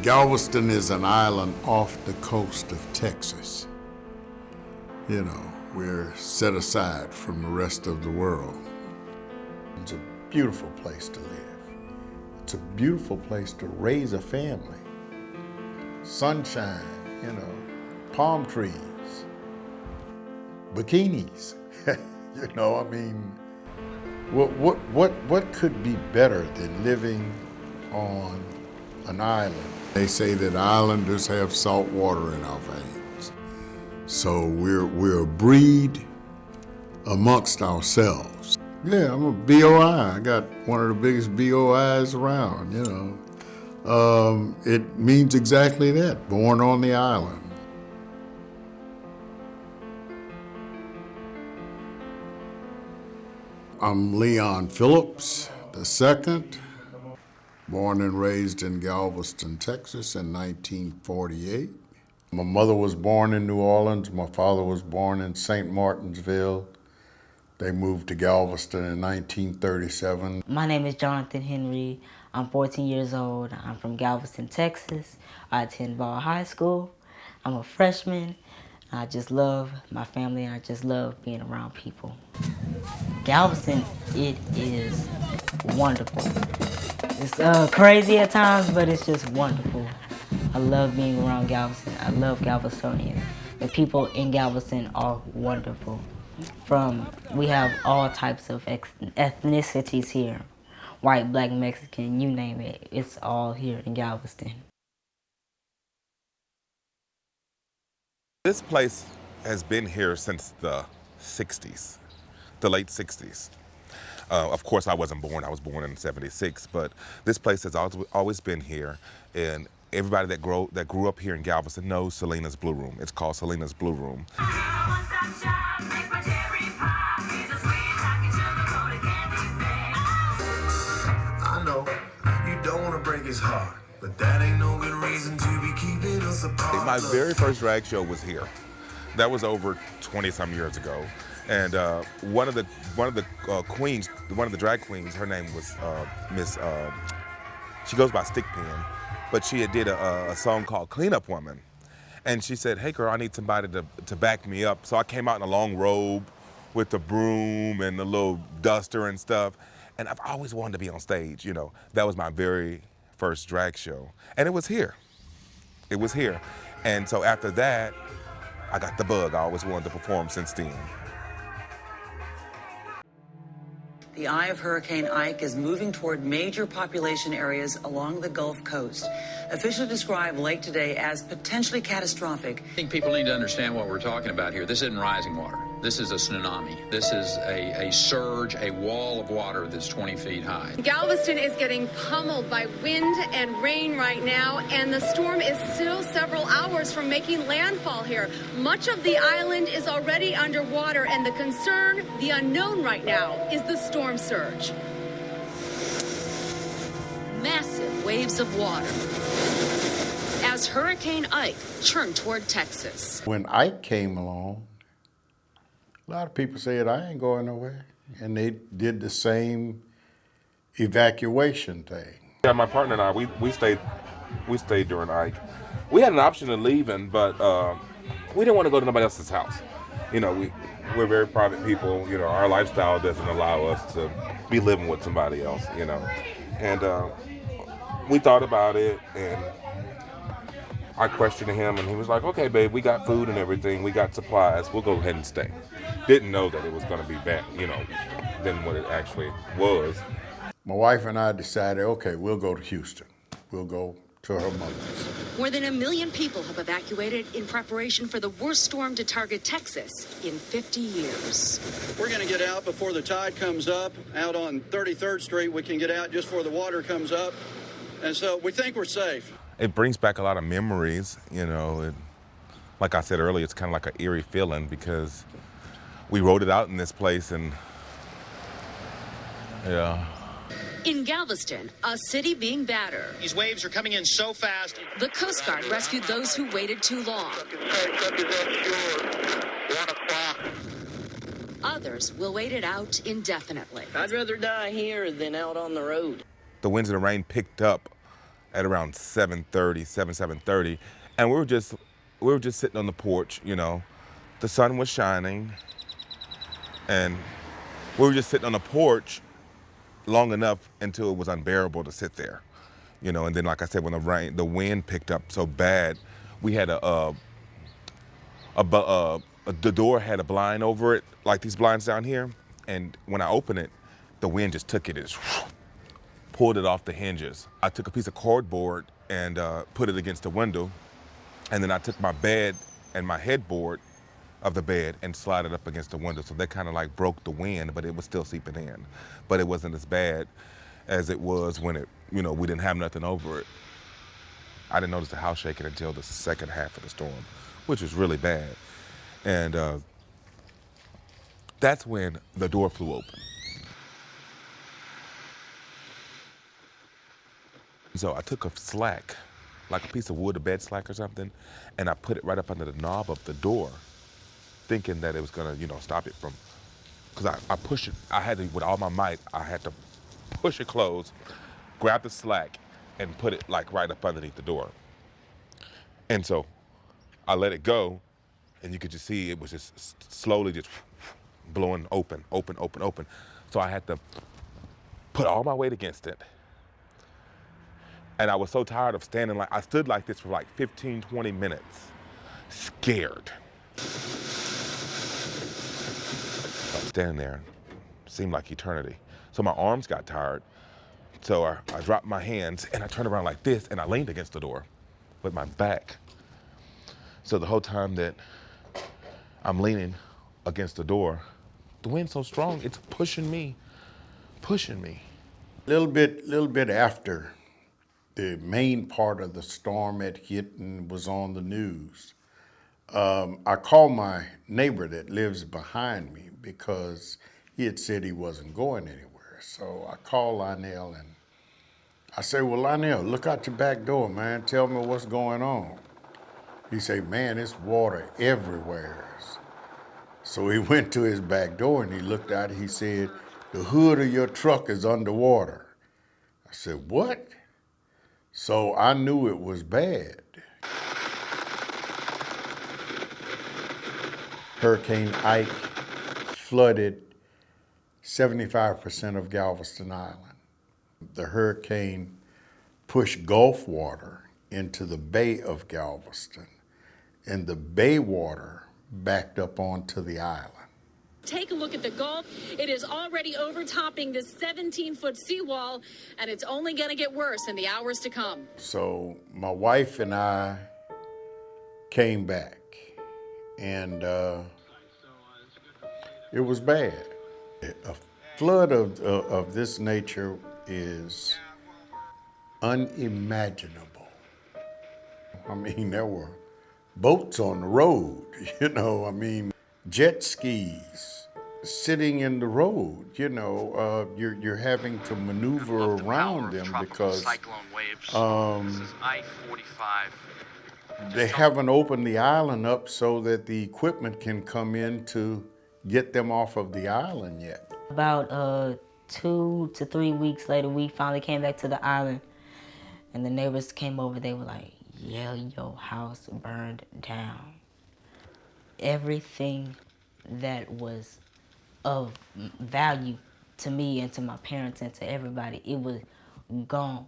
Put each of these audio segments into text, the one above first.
Galveston is an island off the coast of Texas. You know, we're set aside from the rest of the world. It's a beautiful place to live. It's a beautiful place to raise a family. Sunshine, you know, palm trees, bikinis. You know, I mean, what could be better than living on an island? They say that islanders have salt water in our veins. So we're a breed amongst ourselves. Yeah, I'm a BOI. I got one of the biggest BOIs around, you know. It means exactly that, born on the island. I'm Leon Phillips II, born and raised in Galveston, Texas in 1948. My mother was born in New Orleans. My father was born in St. Martinsville. They moved to Galveston in 1937. My name is Jonathan Henry. I'm 14 years old. I'm from Galveston, Texas. I attend Ball High School. I'm a freshman. I just love my family, and I just love being around people. Galveston, it is wonderful. It's crazy at times, but it's just wonderful. I love being around Galveston. I love Galvestonians. The people in Galveston are wonderful. We have all types of ethnicities here. White, black, Mexican, you name it. It's all here in Galveston. This place has been here since the 60s, the late 60s. Of course, I wasn't born. I was born in '76, but this place has always been here, and everybody that grew up here in Galveston knows Selena's Blue Room. It's called Selena's Blue Room. I know you don't want to break his heart, but that ain't no good reason to be keeping us apart. My very first drag show was here. That was over 20-some years ago. And one of the queens, one of the drag queens, her name was Miss, she goes by Stick Pen, but she had did a song called Clean Up Woman. And she said, hey girl, I need somebody to back me up. So I came out in a long robe with the broom and the little duster and stuff. And I've always wanted to be on stage, you know. That was my very first drag show. And it was here. It was here. And so after that, I got the bug. I always wanted to perform since then. The eye of Hurricane Ike is moving toward major population areas along the Gulf Coast. Officials describe Lake today as potentially catastrophic. I think people need to understand what we're talking about here. This isn't rising water. This is a tsunami. This is a surge, a wall of water that's 20 feet high. Galveston is getting pummeled by wind and rain right now, and the storm is still several hours from making landfall here. Much of the island is already underwater, and the concern, the unknown right now, is the storm surge. Massive waves of water as Hurricane Ike churned toward Texas. When Ike came along, a lot of people said, I ain't going nowhere. And they did the same evacuation thing. Yeah, my partner and I, we stayed during Ike. We had an option of leaving, but we didn't want to go to nobody else's house. You know, we're very private people. You know, our lifestyle doesn't allow us to be living with somebody else, you know. And we thought about it, and I questioned him, and he was like, okay, babe, we got food and everything. We got supplies. We'll go ahead and stay. Didn't know that it was going to be bad, you know, than what it actually was. My wife and I decided, okay, we'll go to Houston. We'll go to her mother's. More than 1 million people have evacuated in preparation for the worst storm to target Texas in 50 years. We're going to get out before the tide comes up. Out on 33rd Street, we can get out just before the water comes up. And so we think we're safe. It brings back a lot of memories, you know. Like I said earlier, it's kind of like an eerie feeling because we wrote it out in this place, and yeah. In Galveston, a city being battered. These waves are coming in so fast. The Coast Guard rescued those who waited too long. Others will wait it out indefinitely. I'd rather die here than out on the road. The winds and the rain picked up at around 7:30, and we were just sitting on the porch, you know. The sun was shining, and we were just sitting on the porch long enough until it was unbearable to sit there, you know. And then, like I said, when the wind picked up so bad, we had the door had a blind over it, like these blinds down here. And when I opened it, the wind just took it and just pulled it off the hinges. I took a piece of cardboard and put it against the window, and then I took my bed and my headboard of the bed and slide it up against the window. So that kind of like broke the wind, but it was still seeping in. But it wasn't as bad as it was when it, you know, we didn't have nothing over it. I didn't notice the house shaking until the second half of the storm, which was really bad. And that's when the door flew open. So I took a slack, like a piece of wood, a bed slack or something, and I put it right up under the knob of the door, thinking that it was gonna, you know, stop it from, because I pushed it, I had to, with all my might, I had to push it closed, grab the slack, and put it like right up underneath the door. And so I let it go, and you could just see it was just slowly just blowing open. So I had to put all my weight against it. And I was so tired of standing I stood like this for like 15, 20 minutes, scared. I was standing there, seemed like eternity. So my arms got tired. So I dropped my hands and I turned around like this and I leaned against the door with my back. So the whole time that I'm leaning against the door, the wind's so strong, it's pushing me. Little bit after the main part of the storm had hit and was on the news, I called my neighbor that lives behind me because he had said he wasn't going anywhere. So I called Lionel and I said, well, Lionel, look out your back door, man. Tell me what's going on. He said, man, it's water everywhere. So he went to his back door and he looked out and he said, the hood of your truck is underwater. I said, what? So I knew it was bad. Hurricane Ike flooded 75% of Galveston Island. The hurricane pushed Gulf water into the Bay of Galveston, and the bay water backed up onto the island. Take a look at the Gulf. It is already overtopping this 17-foot seawall, and it's only going to get worse in the hours to come. So my wife and I came back, and it was bad. A flood of this nature is unimaginable. I mean, there were boats on the road, you know, I mean, jet skis sitting in the road, you know, you're having to maneuver around them because This is I-45. they haven't opened the island up so that the equipment can come in to get them off of the island yet. About 2 to 3 weeks later, we finally came back to the island, and the neighbors came over. They were like, yeah, your house burned down. Everything that was of value to me and to my parents and to everybody, it was gone.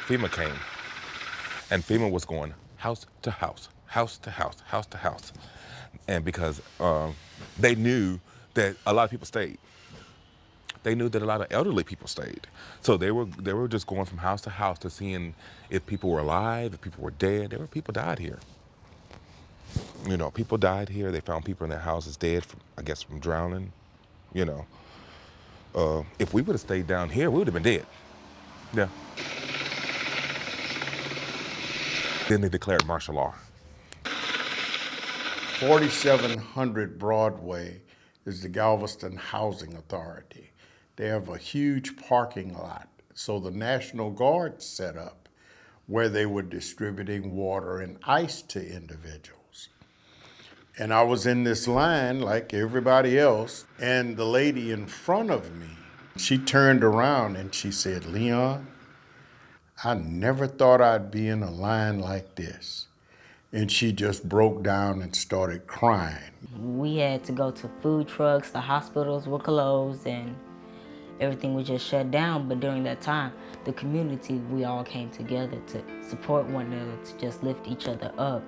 FEMA came, and FEMA was going house to house, house to house, house to house. And because they knew that a lot of people stayed. They knew that a lot of elderly people stayed. So they were just going from house to house to seeing if people were alive, if people were dead. There were people died here. You know, people died here. They found people in their houses dead, I guess from drowning, you know. If we would have stayed down here, we would have been dead. Yeah. Then they declared martial law. 4700 Broadway is the Galveston Housing Authority. They have a huge parking lot. So the National Guard set up where they were distributing water and ice to individuals. And I was in this line like everybody else, and the lady in front of me, she turned around and she said, "Leon, I never thought I'd be in a line like this." And she just broke down and started crying. We had to go to food trucks, the hospitals were closed, and everything was just shut down. But during that time, the community, we all came together to support one another, to just lift each other up.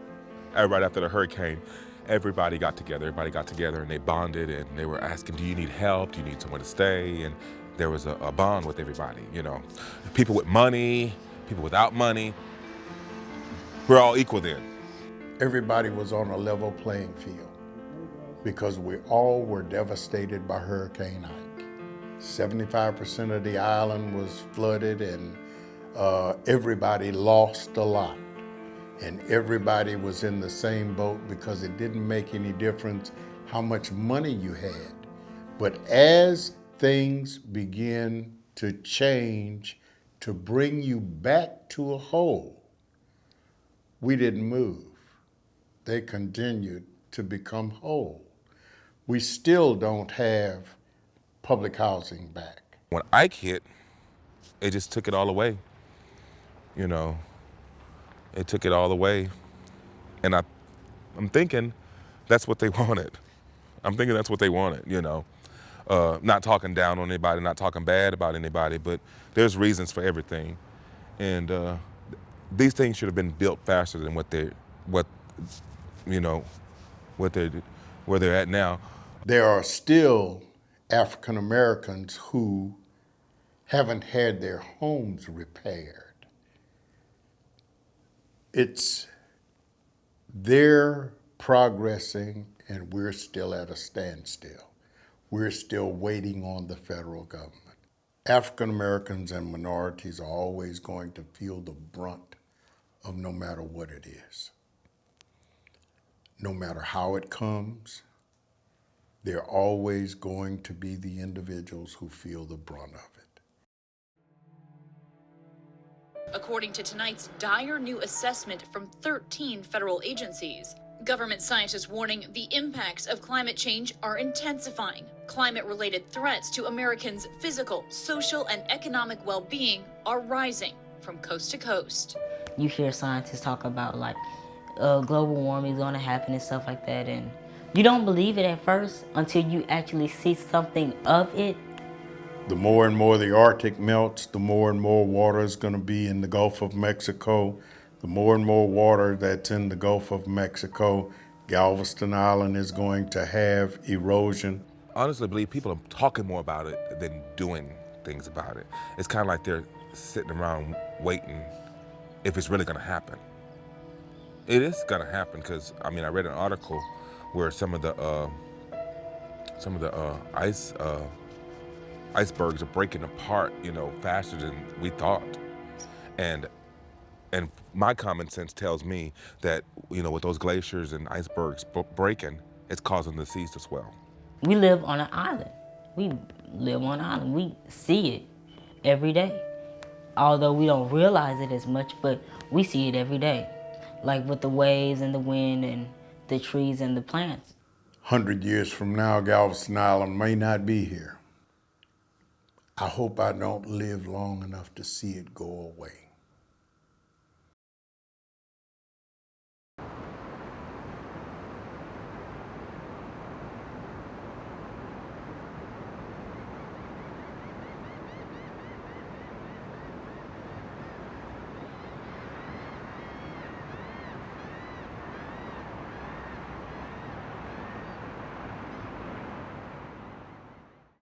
Right after the hurricane, everybody got together and they bonded, and they were asking, do you need help? Do you need somewhere to stay? And there was a bond with everybody, you know. People with money, people without money, we're all equal then. Everybody was on a level playing field because we all were devastated by Hurricane Ike. 75% of the island was flooded, and everybody lost a lot. And everybody was in the same boat because it didn't make any difference how much money you had. But as things begin to change to bring you back to a whole, we didn't move. They continued to become whole. We still don't have public housing back. When Ike hit, it just took it all away, you know. It took it all away. And I'm thinking that's what they wanted. I'm thinking that's what they wanted, you know. Not talking down on anybody, not talking bad about anybody, but there's reasons for everything. And these things should have been built faster than where they're at now. There are still African Americans who haven't had their homes repaired. They're progressing, and we're still at a standstill. We're still waiting on the federal government. African Americans and minorities are always going to feel the brunt of no matter what it is. No matter how it comes, they're always going to be the individuals who feel the brunt of it. According to tonight's dire new assessment from 13 federal agencies, government scientists warning the impacts of climate change are intensifying. Climate-related threats to Americans' physical, social, and economic well-being are rising from coast to coast. You hear scientists talk about like global warming is going to happen and stuff like that, and you don't believe it at first until you actually see something of it. The more and more the Arctic melts, the more and more water is going to be in the Gulf of Mexico. The more and more water that's in the Gulf of Mexico, Galveston Island is going to have erosion. I honestly believe people are talking more about it than doing things about it. It's kind of like they're sitting around waiting if it's really going to happen. It is going to happen because, I mean, I read an article where some of the icebergs are breaking apart, you know, faster than we thought. And my common sense tells me that, you know, with those glaciers and icebergs breaking, it's causing the seas to swell. We live on an island. We live on an island. We see it every day. Although we don't realize it as much, but we see it every day. Like with the waves and the wind and the trees and the plants. 100 years from now, Galveston Island may not be here. I hope I don't live long enough to see it go away.